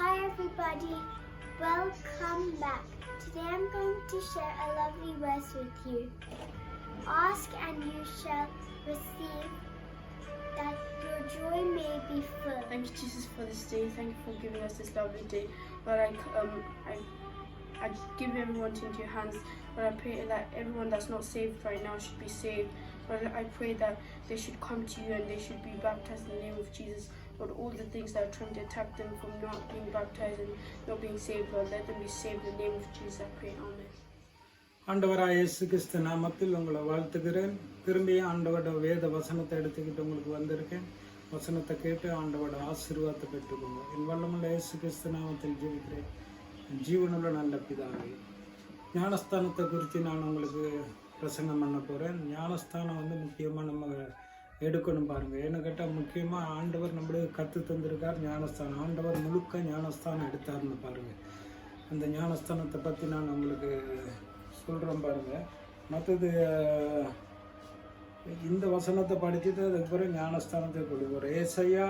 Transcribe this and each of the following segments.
Hi everybody, welcome back. Today I'm going to share a lovely verse with you. Ask and you shall receive, that your joy may be full. Thank you, Jesus, for this day. Thank you for giving us this lovely day. Lord, I give everyone into your hands. Lord, I pray that everyone that's not saved right now should be saved. Lord, I pray that they should come to you and they should be baptized in the name of Jesus. Lord, all the things that are trying to attack them from not being baptized and not being saved, Lord, let them be saved in the name of Jesus. I pray, Amen. ஆண்டவராக இயேசு கிறிஸ்து நாமத்தில் உங்களை வாழ்த்துகிறேன். திரும்பியும் ஆண்டவரோட வேத வசனத்தை எடுத்துக்கிட்டு உங்களுக்கு வந்திருக்கேன். வசனத்தை கேட்டு ஆண்டவரோட ஆசீர்வாதத்தை பெற்றுக்கோங்க. என் வல்லமுள்ள இயேசு கிறிஸ்து நாமத்தில் ஜெபிக்கிறேன். ஜீவனுள்ள நல்ல பிதாவே, ஞானஸ்தானத்தை குறித்து நான் உங்களுக்கு பிரசங்கம் பண்ண போகிறேன். ஞானஸ்தானம் முக்கியமாக நம்ம எடுக்கணும் பாருங்கள். ஏன்னு கேட்டால் முக்கியமாக ஆண்டவர் நம்மளுக்கு கற்று தந்திருக்கார் ஞானஸ்தானம். ஆண்டவர் முழுக்க ஞானஸ்தானம் எடுத்தார்னு பாருங்கள். அந்த ஞானஸ்தானத்தை பற்றி நான் உங்களுக்கு சொல்கிறேன் பாருங்கள். மற்றது இந்த வசனத்தை படிச்சுட்டு அதுக்கப்புறம் ஞானஸ்தானத்தை கொடுக்குறோம். ஏசாயா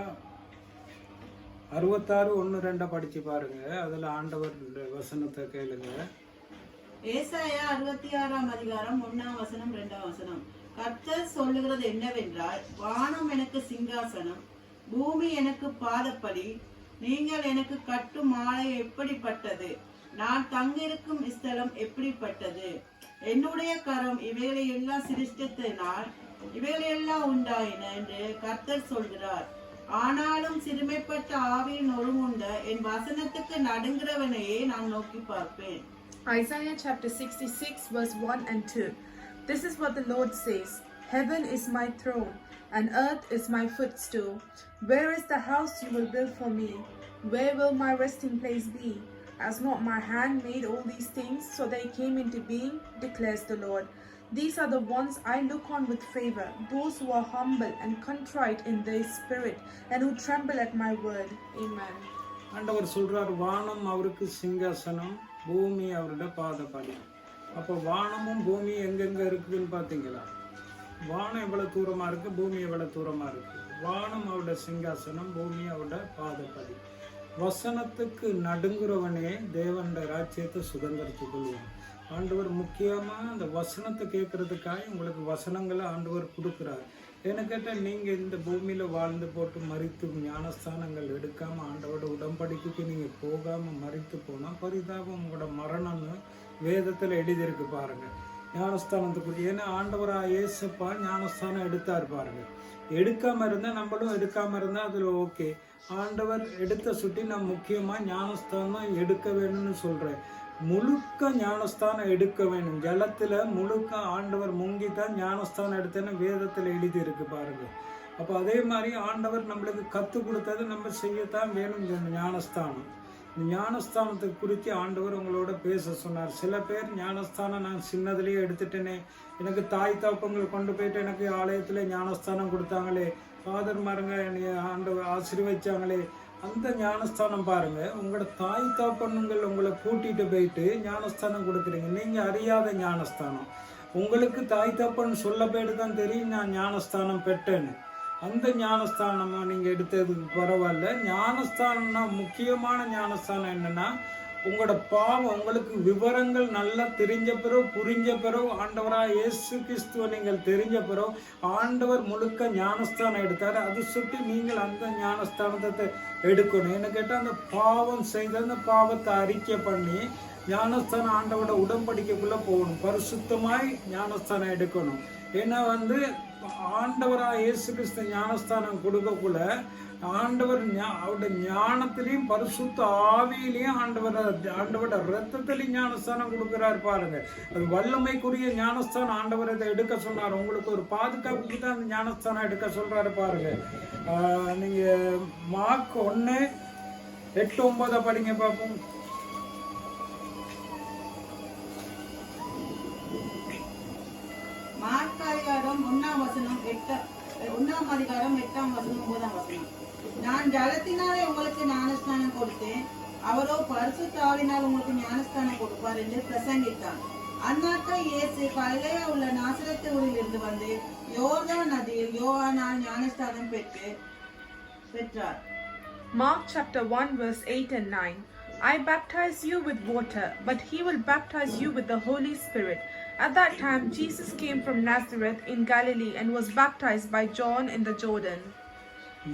66:1-2 படித்து பாருங்கள். அதில் ஆண்டவர் வசனத்தை கேளுங்க. ஏசாயா 66:1-2 கர்த்தர் சொல்லுகிறது என்னவென்றால், வானம் எனக்கு சிங்காசனம், பூமி எனக்கு பாதப்படி, நீங்கள் எனக்கு கட்டும் மாலை எப்படிப்பட்டது, நான் தங்கிருக்கும் ஸ்தலம் எப்படிப்பட்டது, என்னுடைய கரம் இவைகளை எல்லாம் சிருஷ்டித்ததினால் இவைகளெல்லாம் உண்டாயின என்று கர்த்தர் சொல்கிறார். ஆனாலும் சிறுமைப்பட்ட ஆவியின் ஒழுங்குண்ட என் வசனத்துக்கு நடுங்கிறவனையே நான் நோக்கி பார்ப்பேன். Isaiah chapter 66 verse 1 and 2. This is what the Lord says. Heaven is my throne and earth is my footstool. Where is the house you will build for me? Where will my resting place be? Has not my hand made all these things, so they came into being, declares the Lord. These are the ones I look on with favor, those who are humble and contrite in their spirit, and who tremble at my word. Amen. ஆண்டவர் சொல்றார், வானம் அவருக்கு சிங்காசனம், பூமி அவரோட பாதப்படி. அப்போ வானமும் பூமி எங்கெங்க இருக்குதுன்னு பார்த்தீங்களா? வானம் எவ்வளவு தூரமா இருக்கு, பூமி எவ்வளவு தூரமா இருக்கு. வானம் அவரோட சிங்காசனம், பூமி அவரோட பாதப்படி. வசனத்துக்கு நடுங்குறவனே தேவனோட ராஜ்யத்தை சுதந்திரித்து கொள்வான். ஆண்டவர் முக்கியமாக அந்த வசனத்தை கேட்கறதுக்காக உங்களுக்கு வசனங்களை ஆண்டவர் கொடுக்குறார். என்ன கேட்டால் நீங்கள் இந்த பூமியில் வாழ்ந்து போட்டு மறித்து ஞானஸ்தானங்கள் எடுக்காமல் ஆண்டவரோட உடன்படிக்கைக்கு நீங்கள் போகாமல் மறித்து போனால் பரிதாபம் உங்களோட மரணம்னு வேதத்தில் எழுதியிருக்கு பாருங்கள். ஞானஸ்தானத்துக்கு ஏன்னா ஆண்டவராக இயேசுப்பா ஞானஸ்தானம் எடுத்தார் பாருங்கள். எடுக்காமல் இருந்தால் நம்மளும் எடுக்காமல் இருந்தால் அதில் ஓகே. ஆண்டவர் எடுத்த சுட்டி நான் முக்கியமாக ஞானஸ்தானம் எடுக்க வேணும்னு சொல்கிறேன். முழுக்க ஞானஸ்தானம் எடுக்க வேணும். ஜலத்தில் முழுக்க ஆண்டவர் முங்கி தான் ஞானஸ்தானம் எடுத்தேன்னு வேதத்தில் எழுதியிருக்கு பாருங்க. அப்போ அதே மாதிரி ஆண்டவர் நம்மளுக்கு கற்றுக் கொடுத்தது நம்ம செய்யத்தான் வேணும். ஞானஸ்தானம், ஞானஸ்தானத்தை குறித்து ஆண்டவர் உங்களோட பேச சொன்னார். சில பேர் ஞானஸ்தானம் நான் சின்னதுலேயே எடுத்துட்டேனே, எனக்கு தாய் தாப்பங்கள் கொண்டு போயிட்டு எனக்கு ஆலயத்தில் ஞானஸ்தானம் கொடுத்தாங்களே, ஃபாதர் மாருங்க என்னை ஆண்டவர் ஆசீர்வதிச்சாங்களே, அந்த ஞானஸ்தானம் பாருங்க. உங்களோட தாய் தாப்பனுங்கள் உங்களை கூட்டிட்டு போயிட்டு ஞானஸ்தானம் கொடுக்குறீங்க. நீங்க அறியாத ஞானஸ்தானம். உங்களுக்கு தாய் தாப்பன் சொல்ல போயிட்டு தான் தெரியும் நான் ஞானஸ்தானம் பெற்றேன்னு. அந்த ஞானஸ்தானமா நீங்க எடுத்ததுக்கு பரவாயில்ல. ஞானஸ்தானம்னா முக்கியமான ஞானஸ்தானம் என்னன்னா, உங்களோட பாவம் உங்களுக்கு விவரங்கள் நல்லா தெரிஞ்ச பிறகு புரிஞ்ச பிறகு ஆண்டவராக இயேசு கிறிஸ்துவ நீங்கள் தெரிஞ்ச பிறகு ஆண்டவர் முழுக்க ஞானஸ்தானம் எடுத்தார். அது சுற்றி நீங்கள் அந்த ஞானஸ்தானத்தை எடுக்கணும். என்ன கேட்டால் அந்த பாவம் செய்த அந்த பாவத்தை அறிக்கை பண்ணி ஞானஸ்தானம் ஆண்டவரோட உடன்படிக்கைக்குள்ளே போகணும். பரிசுத்தமாய் ஞானஸ்தானம் எடுக்கணும். ஏன்னா ஆண்டவராக இயேசு கிறிஸ்து ஞானஸ்தானம் கொடுக்கக்குள்ள ஆண்டவர் அவருடைய ஞானத்திலையும் பரிசுத்த ஆவியிலையும் ஆண்டவரோட ரத்தத்திலையும் ஞானஸ்தானம் கொடுக்குறாரு பாருங்க. அது வல்லமைக்குரிய ஞானஸ்தானம். ஆண்டவர் இதை எடுக்க சொன்னார். உங்களுக்கு ஒரு பாதுகாப்புக்கு தான் அந்த ஞானஸ்தானம் எடுக்க சொல்றாரு பாருங்க. நீங்க மார்க் 1:8-9 படிங்க பார்ப்போம். மார்க் அதிகாரம் 1:8-9. நான் ஜலத்தினாலே உங்களுக்கு ஞானஸ்தானம் கொடுத்தேன், அவரோ பரிசுத்த ஆவியினால் உங்களுக்கு ஞானஸ்தானம் கொடுப்பார் என்று பிரசங்கித்தான். அந்நாட்கள் இயேசு கலிலேயா உள்ள நாசரேத்து ஊரில் இருந்து வந்து யோர்தான் நதியில் யோவானால் ஞானஸ்தானம் பெற்றார். Mark chapter 1 verse 8 and 9. I baptize you with water, but he will baptize you with the Holy Spirit. At that time, Jesus came from Nazareth in Galilee and was baptized by John in the Jordan.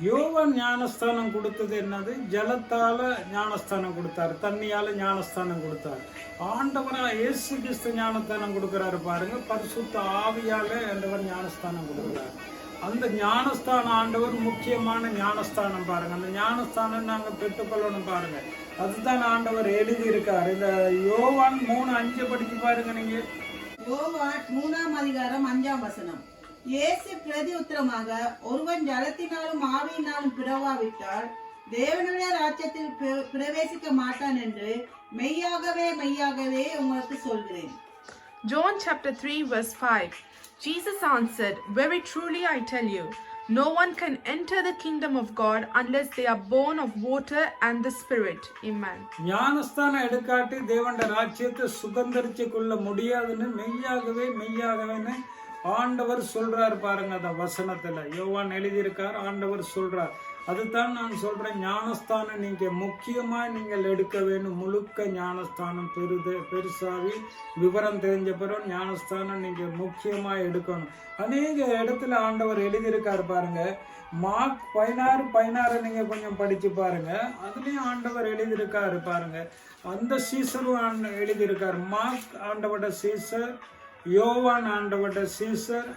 யோவான் ஞானஸ்தானம் கொடுத்தது என்னது? ஜலத்தால ஞானஸ்தானம் கொடுத்தாரு, தண்ணியால ஞானஸ்தானம் கொடுத்தாரு. ஆண்டவரா இயேசு கிறிஸ்து ஞானஸ்தானம் கொடுக்கிறாரு பாருங்க, பரிசுத்த ஆவியால ஆண்டவர் ஞானஸ்தானம் கொடுக்கிறாரு. அந்த ஞானஸ்தானம் ஆண்டவர் முக்கியமான ஞானஸ்தானம் பாருங்க. அந்த ஞானஸ்தானம் நாங்க பெற்றுக்கொள்ளணும் பாருங்க. அதுதான் ஆண்டவர் எழுதி இருக்காரு. இந்த யோவான் 3:5 படிச்சு பாருங்க நீங்க. யோவான் 3ஆம் அதிகாரம் 5ஆம் வசனம். இயேசு பிரதி உத்தரமாக, ஒருவன் ஜலத்தினாலும் ஆவியினாலும் பிறவாவிட்டால் தேவனுடைய ராஜ்யத்தில் பிரவேசிக்க மாட்டான் என்று மெய்யாகவே மெய்யாகவே உங்களுக்கு சொல்கிறேன். John chapter 3 verse 5. Jesus answered, Very truly I tell you, no one can enter the kingdom of God unless they are born of water and the Spirit. Amen. ஞானஸ்தானம் எடுக்காட்டி தேவனுடைய ராஜ்யத்தை சுதந்திரிச்சு கொள்ள முடியாதுன்னு மெய்யாகவே மெய்யாகவேன்னு ஆண்டவர் சொல்றார் பாருங்க. அந்த வசனத்துல யோவான் எழுதியிருக்கார், ஆண்டவர் சொல்றார். அதுதான் நான் சொல்றேன், ஞானஸ்தானம் நீங்க முக்கியமா நீங்கள் எடுக்க வேணும். முழுக்க ஞானஸ்தானம் பெருசாவி விவரம் தெரிஞ்ச பிறகு ஞானஸ்தானம் நீங்க முக்கியமா எடுக்கணும். அநேக இடத்துல ஆண்டவர் எழுதியிருக்காரு பாருங்க. மார்க் 16:16 நீங்க கொஞ்சம் படிச்சு பாருங்க. அதுலயும் ஆண்டவர் எழுதியிருக்காரு பாருங்க. அந்த சீசரும் எழுதியிருக்காரு. மார்க் ஆண்டவரோட சீசர், யோவான் ஆண்டவரோட சீசர்,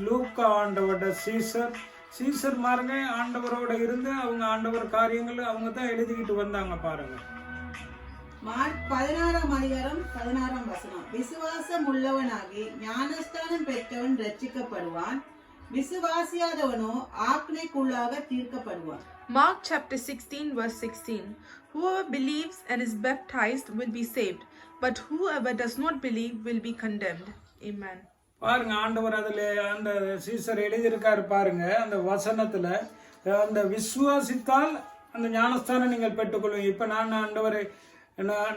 லூக்கா ஆண்டவரோட சீசர். சீசர் மாருங்க ஆண்டவரோட இருந்து அவங்க ஆண்டவர் காரியங்கள் அவங்க தான் எழுதிக்கிட்டு வந்தாங்க பாருங்க. மார்க் 16ஆம் அதிகாரம் 16ஆம் வசனம். விசுவாசம் உள்ளவனாகி ஞானஸ்தானம் பெற்றவன் ரட்சிக்கப்படுவான், விசுவாசியாதவனோ ஆக்னைக்குள்ளாக தீர்க்கப்படுவான். Mark chapter 16 verse 16. Whoever believes and is baptized will be saved, but whoever does not believe will be condemned. Amen. பாருங்க, ஆண்டவர் அதுல அந்த சீசர் எழுதியிருக்காரு பாருங்க. அந்த வசனத்துல அந்த விசுவாசித்தால் அந்த ஞானஸ்தானம் நீங்கள் பெற்றுக்கொள்வீங்க. இப்ப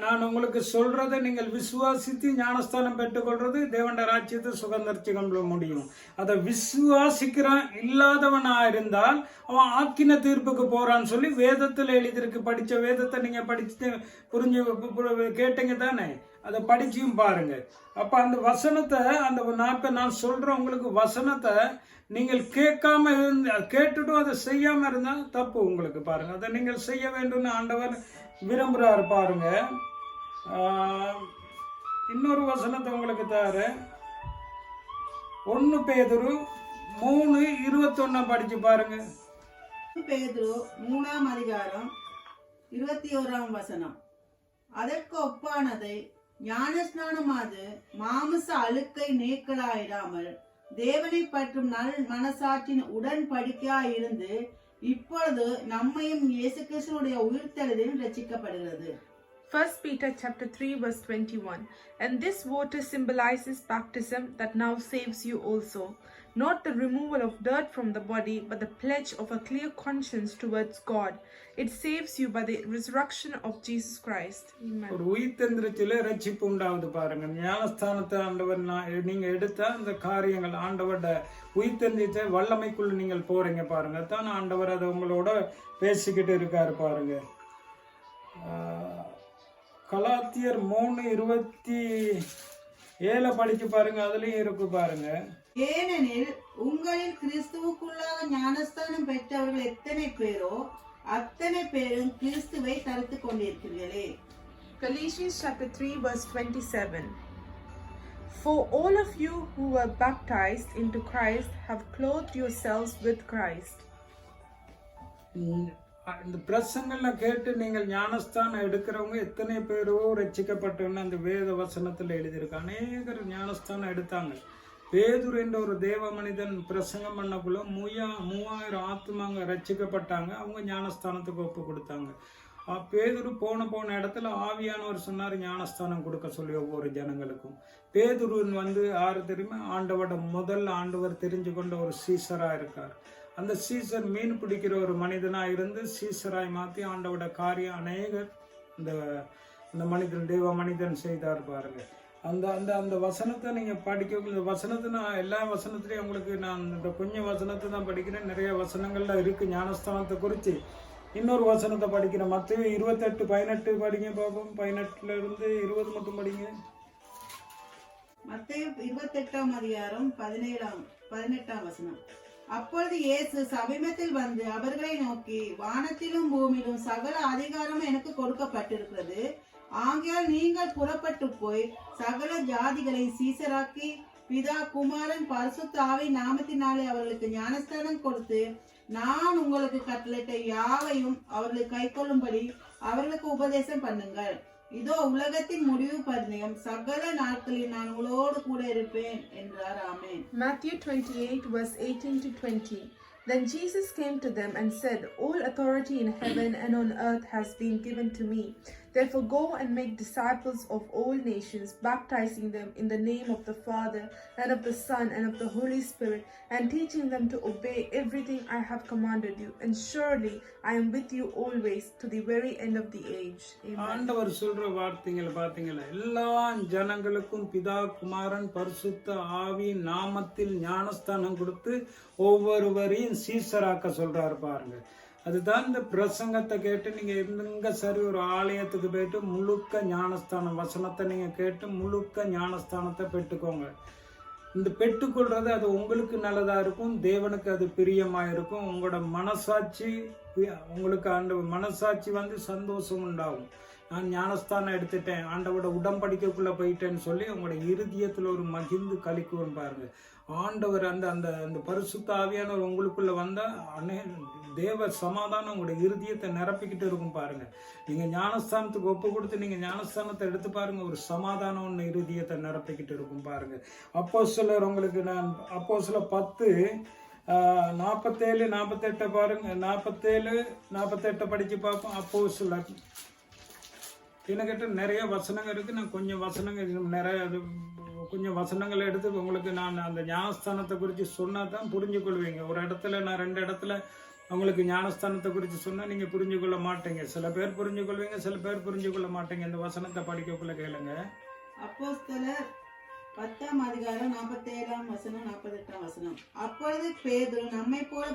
நான் உங்களுக்கு சொல்றதை நீங்கள் விசுவாசித்து ஞானஸ்தானம் பெற்றுக்கொள்றது தேவனுடைய ராஜ்யத்தை சுதந்திரிச்சு கொள்ள முடியும். அதை விசுவாசிக்கிறான் இல்லாதவனா இருந்தால் அவன் ஆக்கின தீர்ப்புக்கு போறான்னு சொல்லி வேதத்துல எழுதியிருக்கு. படிச்ச வேதத்தை நீங்க படிச்சு புரிஞ்சு கேட்டீங்க தானே, அதை படிச்சியும் பாருங்க. அப்ப அந்த வசனத்தை நான் சொல்றேன் உங்களுக்கு, வசனத்தை நீங்கள் கேட்காம கேட்டுட்டும் அதை செய்யாம இருந்தா தப்பு உங்களுக்கு பாருங்க. அதை நீங்கள் செய்ய வேண்டும்னு ஆண்டவர் விரும்புறாரு பாருங்க. இன்னொரு வசனத்தை உங்களுக்கு தாரு. 1 பேதுரு 3:21 படிச்சு பாருங்க. பேதுரு 3ஆம் அதிகாரம் 21ஆம் வசனம். அதற்கு ஒப்பானதை ஞானஸ்நானமாது மாமிச அழுக்கை நீக்கலாயிராமல் தேவனை பற்றும் நல் மனசாட்சியின் உடன்படிக்கையாயிருந்து இப்பொழுது நம்மையும் இயேசு கிறிஸ்துவுடைய உயிர்த்தெழுதலில் ரட்சிக்கப்படுகிறது. 1 Peter chapter 3 verse 21. And this water symbolizes baptism that now saves you also, not the removal of dirt from the body, but the pledge of a clear conscience towards God. It saves you by the resurrection of Jesus Christ. Amen. ஒரு உயிர்த்தெழுதலிலே ரட்சிப்பு உண்டாகுது பாருங்க. ஞானஸ்தானத்தை ஆண்டவர் நீங்க எடுத்தா அந்த காரியங்கள் ஆண்டவரோட உயிர்த்தெழுதலிலே வல்லமைக்குள்ள நீங்கள் போறீங்க பாருங்க. தான் ஆண்டவர் அதை உங்களோட பேசிக்கிட்டு இருக்காரு பாருங்க. கலாத்தியர் 3:27 படிச்சு பாருங்க. அதுலயும் இருக்கு பாருங்க. ஏனெனில் உங்களில் கிறிஸ்துவுக்குள்ளாக ஞானஸ்தானம் பெற்றவர்கள் எத்தனை பேரோ அத்தனை பேரும் கிறிஸ்துவை தரித்துக் கொண்டிருக்கிறீர்களே. Galatians chapter 3 verse 27. For all of you who were baptized into Christ have clothed yourselves with Christ. இந்த பிரசங்கள்ல கேட்டு நீங்கள் ஞானஸ்தானம் எடுக்கிறவங்க எத்தனை பேரோ ரட்சிக்கப்பட்டோன்னு அந்த வேத வசனத்துல எழுதியிருக்கு. அநேகர் ஞானஸ்தானம் எடுத்தாங்க. பேதுரு என்ற ஒரு தேவ மனிதன் பிரசங்கம் பண்ணக்குள்ள 3000 ஆத்மாங்க ரட்சிக்கப்பட்டாங்க. அவங்க ஞானஸ்தானத்துக்கு ஒப்பு கொடுத்தாங்க. பேதுரு போன இடத்துல ஆவியானவர் சொன்னார் ஞானஸ்தானம் கொடுக்க சொல்லி ஒவ்வொரு ஜனங்களுக்கும். பேதுரு யாரு தெரியுமா? ஆண்டவர் தெரிஞ்சு கொண்ட ஒரு சீசரா இருக்கார். அந்த சீசர் மீன் பிடிக்கிற ஒரு மனிதனா இருந்து சீசராய் மாத்தி ஆண்டவோட காரியம் அநேகர் இந்த மனிதன் தேவ மனிதன் செய்தார் பாருங்க. அந்த வசனத்தை நீங்க படிக்க, இந்த வசனத்தை நான் எல்லா வசனத்திலையும் உங்களுக்கு நான் இந்த கொஞ்சம் வசனத்தை தான் படிக்கிறேன். நிறைய வசனங்கள்ல இருக்கு ஞானஸ்தானத்தை குறித்து. இன்னொரு வசனத்தை படிக்கிறேன். மத்தேயு 28:18 படிங்க பாப்போம். 18 இருந்து 20 மட்டும் படிங்க. மத்தேயு 28ஆம் அதிகாரம் 18ஆம் வசனம். அப்பொழுது இயேசு சமீபத்தில் வந்து அவர்களை நோக்கி, வானத்திலும் பூமியிலும் சகல அதிகாரமும் எனக்கு கொடுக்கப்பட்டிருக்கிறது. ஆகையால் நீங்கள் புறப்பட்டு போய் சகல ஜாதிகளை சீசராக்கி பிதா குமாரன் பரிசுத்த ஆவியின் நாமத்தினாலே அவர்களுக்கு ஞானஸ்தானம் கொடுத்து, நான் உங்களுக்கு கட்டளையிட்ட யாவையும் அவர்களுக்கு கைக்கொள்ளும்படி அவர்களுக்கு உபதேசம் பண்ணுங்கள். இதோ உலகத்தின் முடிவு பர்யந்தம் சகல நாட்களில் நான் உங்களோடு கூட இருப்பேன் என்றார். ஆமென். Matthew 28 verse 18 to 20. Then Jesus came to them and said, All authority in heaven and on earth has been given to me. Therefore go and make disciples of all nations, baptizing them in the name of the Father and of the Son and of the Holy Spirit, and teaching them to obey everything I have commanded you. And surely I am with you always to the very end of the age. Amen. ஆண்டவர் சொல்ற வார்த்தைகளை பாத்தீங்களா? எல்லா ஜனங்களுக்கும் பிதா குமாரன் பரிசுத்த ஆவி நாமத்தில் ஞானஸ்தானம் கொடுத்து ஒவ்வொருவரையும் சீசராக்க சொல்றாரு பாருங்க. அதுதான் இந்த பிரசங்கத்தை கேட்டு நீங்க இருந்துங்க சரி ஒரு ஆலயத்துக்கு போயிட்டு முழுக்க ஞானஸ்தானம் வசனத்தை நீங்க கேட்டு முழுக்க ஞானஸ்தானத்தை பெற்றுக்கோங்க. இந்த பெற்றுக்கொள்றது அது உங்களுக்கு நல்லதா இருக்கும், தேவனுக்கு அது பிரியமா இருக்கும். உங்களோட மனசாட்சி உங்களுக்கு மனசாட்சி வந்து சந்தோஷம் உண்டாகும். நான் ஞானஸ்தானம் எடுத்துட்டேன், ஆண்டவோட உடம்படிக்கைக்குள்ள போயிட்டேன்னு சொல்லி உங்களோட இருதயத்துல ஒரு மகிழ்ந்து கலிக்குவன் பாருங்க. ஆண்டவர் அந்த அந்த அந்த பரிசுத்த ஆவியானவர் உங்களுக்குள்ள வந்தா தேவ சமாதானம் உங்களுடைய இருதயத்தை நிரப்பிக்கிட்டு இருக்கும் பாருங்க. நீங்க ஞானஸ்தானத்துக்கு ஒப்பு கொடுத்து நீங்க ஞானஸ்தானத்தை எடுத்து பாருங்க, ஒரு சமாதானம் ஒன்று இருதயத்தை நிரப்பிக்கிட்டு இருக்கும் பாருங்க. அப்போஸ்தலர் உங்களுக்கு நான் அப்போஸ்தலர் 10:47-48 பாருங்க. 47-48 படிச்சு பார்ப்போம். அப்போஸ்தலர் என்கிட்ட நிறைய வசனங்கள் இருக்கு. நான் கொஞ்சம் வசனங்களை எடுத்து உங்களுக்கு நான் அந்த ஞானஸ்தானத்தை குறித்து சொன்னா தான் புரிஞ்சு கொள்வீங்க. ஒரு இடத்துல நான் 2 இடத்துல உங்களுக்கு ஞானஸ்தானத்தை குறித்து சொன்னா நீங்க புரிஞ்சு கொள்ள மாட்டீங்க. சில பேர் புரிஞ்சு கொள்வீங்க, சில பேர் புரிஞ்சு கொள்ள மாட்டீங்க. இந்த வசனத்தை படிக்கக்குள்ள கேளுங்க. அப்போஸ்தலர் 10ஆம் அதிகாரம் 47ஆம் வசனம் 48ஆம் வசனம். அப்பொழுது பேதுரு, நம்மை போல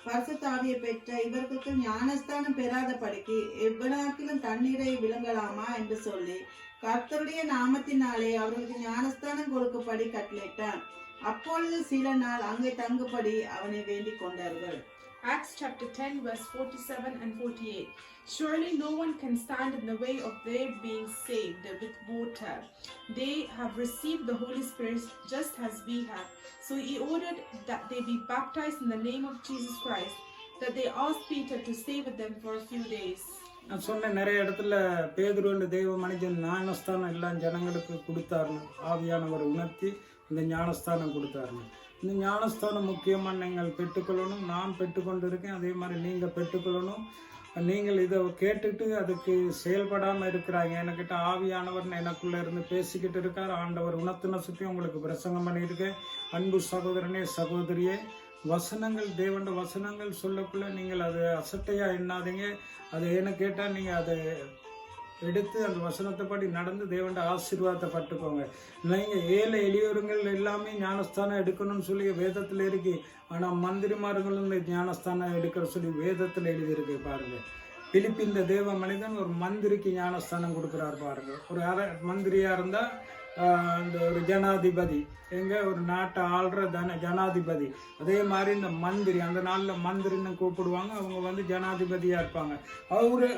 பரிசுத்த ஆவியை பெற்ற இவர்களுக்கு ஞானஸ்தானம் பெறாத படிக்கு எவ்வளவுக்கிலும் தண்ணீரை விளங்கலாமா என்று சொல்லி கர்த்தருடைய நாமத்தினாலே அவர்களுக்கு ஞானஸ்தானம் கொடுக்கப்படி கட்டளையிட்டான். அப்பொழுது சில நாள் அங்கே தங்குபடி அவனை வேண்டிக் கொண்டார்கள். Acts chapter 10 verse 47 and 48. Surely no one can stand in the way of their being saved with water. They have received the Holy Spirit just as we have. So he ordered that they be baptized in the name of Jesus Christ, that they asked Peter to stay with them for a few days. நான் சொன்னேன் நிறைய இடத்துல பேதுரு தெய்வ மனிதன் ஞானஸ்தானம் எல்லா ஜனங்களுக்கு கொடுத்தாருன்னு ஆவியானவர் உணர்த்தி இந்த ஞானஸ்தானம் கொடுத்தாருன்னு. இந்த ஞானஸ்தானம் முக்கியமாக நீங்கள் பெற்றுக்கொள்ளணும். நான் பெற்றுக்கொண்டு இருக்கேன், அதே மாதிரி நீங்கள் பெற்றுக்கொள்ளணும். நீங்கள் இதை கேட்டுட்டு அதுக்கு செயல்படாமல் இருக்கிறாங்க. என்கிட்ட ஆவியானவர் எனக்குள்ளே இருந்து பேசிக்கிட்டு இருக்கார். ஆண்டவர் உணர்த்தின சுற்றி உங்களுக்கு பிரசங்கம் பண்ணியிருக்கேன். அன்பு சகோதரனே சகோதரியே, வசனங்கள் தேவண்ட வசனங்கள் சொல்லக்குள்ள நீங்கள் அதை அசட்டையாக எண்ணாதீங்க. அதை என்ன கேட்டால் நீங்கள் அதை எடுத்து அந்த வசனத்தை படி நடந்து தேவண்ட ஆசீர்வாதத்தை பட்டுக்கோங்க. நீங்கள் ஏழை எளியோருங்கள் எல்லாமே ஞானஸ்தானம் எடுக்கணும்னு சொல்லி வேதத்தில் இருக்கு. ஆனால் மந்திரிமார்களும் இந்த ஞானஸ்தானம் எடுக்கிற சொல்லி வேதத்தில் எழுதியிருக்கு பாருங்க. பிலிப்பின் தேவ மனிதன் ஒரு மந்திரிக்கு ஞானஸ்தானம் கொடுக்குறாரு பாருங்க. ஒரு மந்திரியா இருந்தா இந்த ஒரு ஜனாதிபதி ஒரு நாட்டை ஆள்ற ஜனாதிபதி, அதே மாதிரி இந்த மந்திரி அந்த நாளில் மந்திரின்னு கூப்பிடுவாங்க. அவங்க ஜனாதிபதியா இருப்பாங்க.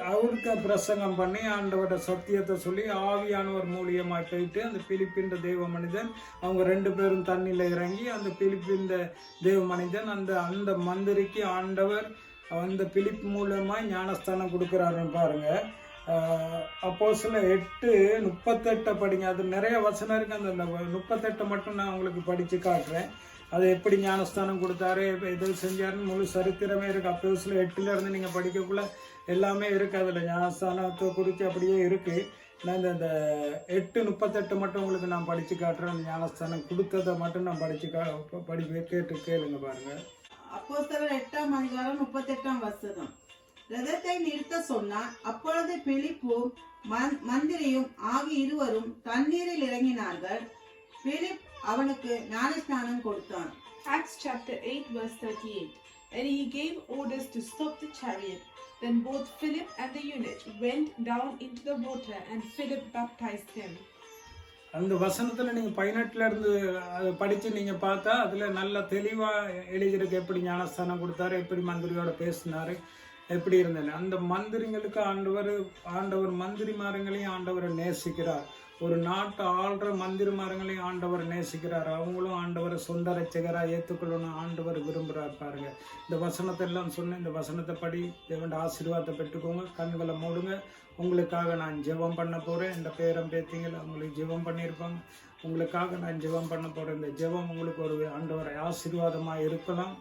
அவருக்கு பிரசங்கம் பண்ணி ஆண்டவரோட சத்தியத்தை சொல்லி ஆவியானவர் மூலியமாக போயிட்டு அந்த பிலிப்பின் தேவ மனிதன் அவங்க 2 பேரும் தண்ணியில் இறங்கி அந்த பிலிப்பின் தேவ மனிதன் அந்த மந்திரிக்கு ஆண்டவர் அந்த பிலிப் மூலமா ஞானஸ்தானம் கொடுக்குறாருன்னு பாருங்க. அப்போஸ்தலர் 8:38 படிங்க. அது நிறைய வசனம் இருக்கு. அந்த 38 மட்டும் நான் உங்களுக்கு படிச்சு காட்டுறேன். அது எப்படி ஞானஸ்தானம் கொடுத்தாரு, எது செஞ்சாருன்னு முழு சரித்திரமே இருக்கு. அப்போஸ்தலர் 8 இருந்து நீங்க படிக்கக்குள்ள எல்லாமே இருக்கு. அதுல ஞானஸ்தானத்தை குறித்து அப்படியே இருக்கு. நான் இந்த 8:38 மட்டும் உங்களுக்கு நான் படிச்சு காட்டுறேன். அந்த ஞானஸ்தானம் கொடுத்ததை மட்டும் நான் படிச்சு கேளுங்க பாருங்க. அப்போஸ்தலர் 8ஆம் அதிகாரம் 38ஆம் வசனம். ரதத்தை நிறுத்த சொன்னார். அப்பொழுது பிலிப்பும் மந்திரியும் ஆகிய இருவரும் தண்ணீரில் இறங்கினார்கள். பிலிப் அவனுக்கு ஞானஸ்நானம் கொடுத்தான். Acts chapter 8 verse 38. and he gave orders to stop the chariot. Then both Philip and the eunuch went down into the water, and Philip baptized him. அந்த வசனத்துல நீங்க 18ல இருந்து அதை படிச்சு நீங்க பார்த்தா அதுல நல்ல தெளிவா எழுதியிருக்கு, எப்படி ஞானஸ்தானம் கொடுத்தாரு, எப்படி மந்திரியோட பேசினாரு, எப்படி இருந்தது. அந்த மந்திரிங்களுக்கு ஆண்டவர் மந்திரிமாரங்களையும் ஆண்டவரை நேசிக்கிறார். ஒரு நாட்டை ஆள்ற மந்திரிமாரங்களையும் ஆண்டவர் நேசிக்கிறார். அவங்களும் ஆண்டவரை சொந்த ரட்சகராக ஏற்றுக்கொள்ளணும் ஆண்டவர் விரும்புகிறார். பாருங்க, இந்த வசனத்தை எல்லாம் சொன்னேன். இந்த வசனத்தை படி தேவண்ட ஆசீர்வாதத்தை பெற்றுக்கோங்க. கண்களை மூடுங்க. உங்களுக்காக நான் ஜெபம் பண்ண போகிறேன். இந்த பேரம் பேத்திங்களை உங்களுக்கு ஜெபம் பண்ணியிருப்பாங்க. உங்களுக்காக நான் ஜெபம் பண்ண போகிறேன். இந்த ஜெபம் உங்களுக்கு ஒரு ஆண்டவரை ஆசீர்வாதமாக இருக்கலாம்.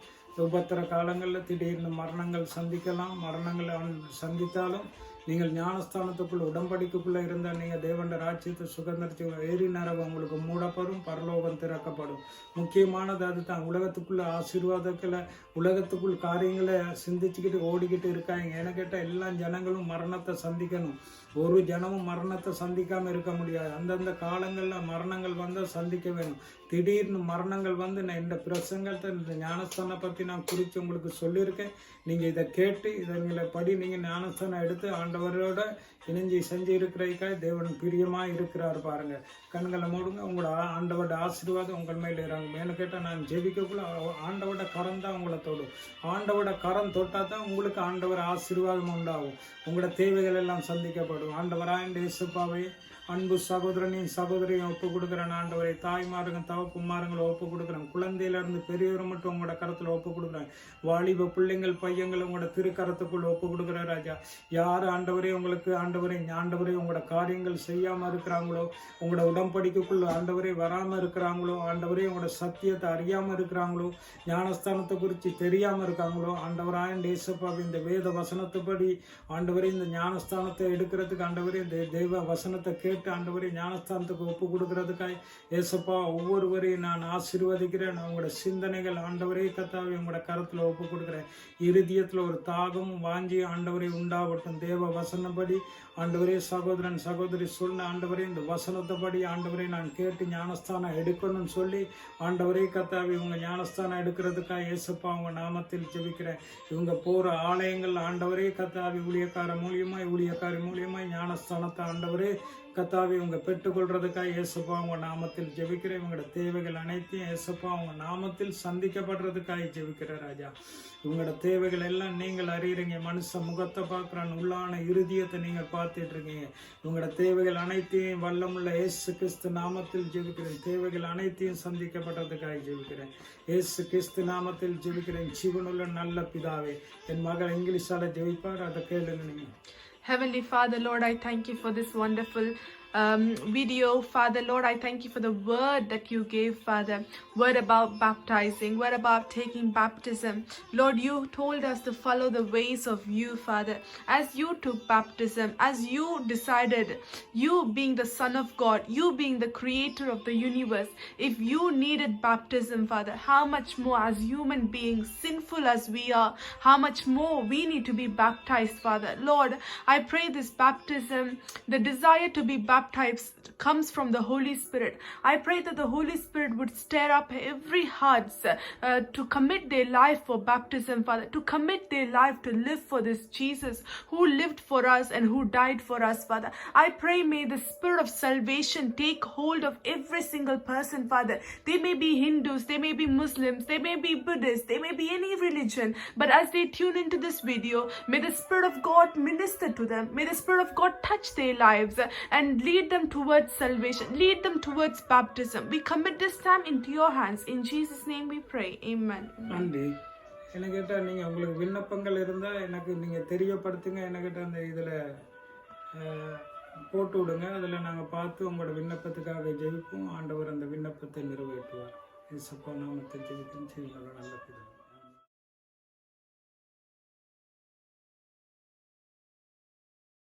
உபத்திர காலங்களில் திடீர்னு மரணங்கள் சந்திக்கலாம். மரணங்களை சந்தித்தாலும் நீங்கள் ஞானஸ்தானத்துக்குள்ள உடன்படிக்கைக்குள்ளே இருந்தால் நீங்கள் தேவண்ட ராஜ்யத்தை சுதந்திரிச்சு ஏறி நரகம் உங்களுக்கு மூடப்படும், பரலோகம் திறக்கப்படும். முக்கியமானது அதுதான். உலகத்துக்குள்ள ஆசீர்வாதத்தில் உலகத்துக்குள் காரியங்களை சிந்திச்சுக்கிட்டு ஓடிக்கிட்டு இருக்காங்க. என கேட்டால் எல்லா ஜனங்களும் மரணத்தை சந்திக்கணும். ஒரு ஜனமும் மரணத்தை சந்திக்காமல் இருக்க முடியாது. அந்தந்த காலங்களில் மரணங்கள் வந்தால் சந்திக்க வேணும். திடீர்னு மரணங்கள் வந்து நான் இந்த பிரசங்கத்தை இந்த ஞானஸ்தானம் பற்றி நான் குறித்து உங்களுக்கு சொல்லியிருக்கேன். நீங்கள் இதை கேட்டு இதங்களை படி நீங்கள் ஞானஸ்தானம் எடுத்து ஆண்டவரோட இணைஞ்சி செஞ்சு இருக்கிறதுக்காக தேவன் பிரியமாக இருக்கிறார். பாருங்கள், கண்களை மூடுங்க. உங்களோட ஆண்டவரோட ஆசீர்வாதம் உங்கள் மேலே இறங்கும். ஏன்னு கேட்டால் நான் ஜெபிக்கக்குள்ள ஆண்டவரோட கரம் தான் உங்களை தொடும். ஆண்டவரோட கரம் தொட்டால் தான் உங்களுக்கு ஆண்டவர் ஆசீர்வாதம் உண்டாகும். உங்களோட தேவைகள் எல்லாம் சந்திக்கப்படும். ஆண்டவராக இயேசுப்பாவே அன்பு சகோதரனையும் சகோதரியும் ஒப்பு கொடுக்குறேன். ஆண்டவரை தாய்மாருங்க தவப்புமாருங்களை ஒப்பு கொடுக்குறேன். குழந்தையிலேருந்து பெரியவரை மட்டும் உங்களோட கரத்தில் ஒப்பு கொடுக்குறேன். வாலிப பிள்ளைங்கள் பையங்கள் உங்களோட திருக்கரத்துக்குள் ஒப்பு கொடுக்குறேன். ராஜா, யார் ஆண்டவரே உங்களுக்கு ஆண்டவரே உங்களோட காரியங்கள் செய்யாமல் இருக்கிறாங்களோ, உங்களோட உடன்படிக்கைக்குள்ள ஆண்டவரே வராமல் இருக்கிறாங்களோ, ஆண்டவரே உங்களோட சத்தியத்தை அறியாமல் இருக்கிறாங்களோ, ஞானஸ்தானத்தை குறித்து தெரியாமல் இருக்காங்களோ, ஆண்டவராய இயேசுப்பாவே இந்த வேத வசனத்தைப்படி ஆண்டவரே இந்த ஞானஸ்தானத்தை எடுக்கிறதுக்கு ஆண்டவரே இந்த தெய்வ வசனத்தை கேட்டு ஆண்டவரே ஞானஸ்தானத்துக்கு ஒப்பு கொடுக்கறதுக்காய் ஏசப்பா ஒவ்வொருவரையும் நான் ஆசீர்வதிக்கிறேன். உங்களோட சிந்தனைகள் ஆண்டவரே கர்த்தாவே உங்களோட கரத்தில் ஒப்பு கொடுக்குறேன். இருதயத்தில் ஒரு தாகமும் வாஞ்சி ஆண்டவரே உண்டாகட்டும். தேவ வசனப்படி ஆண்டவரே சகோதரன் சகோதரி சொன்ன ஆண்டவரே இந்த வசனத்தைப்படி ஆண்டவரே நான் கேட்டு ஞானஸ்தானம் எடுக்கணும்னு சொல்லி ஆண்டவரே கர்த்தாவே இவங்க ஞானஸ்தானம் எடுக்கிறதுக்காக ஏசப்பா உங்க நாமத்தில் ஜெபிக்கிறேன். இவங்க போற ஆலயங்கள் ஆண்டவரே கர்த்தாவே ஊழியக்காரி மூலியமாய் ஞானஸ்தானத்தை ஆண்டவரே கர்த்தாவே இவங்க பெற்றுக்கொள்றதுக்காக ஏசப்பா உங்க நாமத்தில் ஜெபிக்கிறேன். இவங்களோட தேவைகள் அனைத்தையும் ஏசப்பா உங்க நாமத்தில் சந்திக்கப்படுறதுக்காக ஜெபிக்கிறேன். ராஜா, இவங்களோட தேவைகள் எல்லாம் நீங்கள் அறியறீங்க. மனுஷ முகத்தை பார்க்குறான், உள்ளான இருதயத்தை நீங்கள் பார்த்துட்டு இருக்கீங்க. இவங்களோட தேவைகள் அனைத்தையும் வல்லமுள்ள இயேசு கிறிஸ்து நாமத்தில் ஜெபிக்கிறேன். தேவைகள் அனைத்தையும் சந்திக்கப்படுறதுக்காக ஜெபிக்கிறேன். இயேசு கிறிஸ்து நாமத்தில் ஜெபிக்கிறேன். ஜீவனுள்ள நல்ல பிதாவே. என் மகள் இங்கிலீஷால ஜெபிப்பார், அதை கேளுங்க நீங்க. Heavenly Father, Lord, I thank you for this wonderful video. Father, Lord, I thank you for the word that you gave, Father. Word about baptizing, word about taking baptism. Lord, you told us to follow the ways of you, Father. As you took baptism, as you decided, you being the Son of God, you being the creator of the universe, if you needed baptism, Father, how much more as human beings, sinful as we are, how much more we need to be baptized, Father. Lord, I pray this baptism, the desire to be baptized comes from the Holy Spirit. I pray that the Holy Spirit would stir up every heart to commit their life for baptism, Father, to commit their life to live for this Jesus who lived for us and who died for us, Father. I pray may the spirit of salvation take hold of every single person, Father. They may be Hindus, they may be Muslims, they may be Buddhists, they may be any religion, but as they tune into this video, may the Spirit of God minister to them. May the Spirit of God touch their lives and lead them towards salvation, lead them towards baptism. We commit this time into your hands. In Jesus' name we pray. Amen. நன்றி. என்ன கேட்டால் நீங்கள் உங்களுக்கு விண்ணப்பங்கள் இருந்தால் எனக்கு நீங்கள் தெரியப்படுத்துங்க. என்ன கேட்டால் அந்த இதில் போட்டு விடுங்க. அதில் நாங்கள் பார்த்து உங்களோட விண்ணப்பத்துக்காக ஜெயிப்போம். ஆண்டவர் அந்த விண்ணப்பத்தை நிறைவேற்றுவார். இயேசுப்பா நாமத்தில் ஜெயிக்கும். நல்ல பிதா.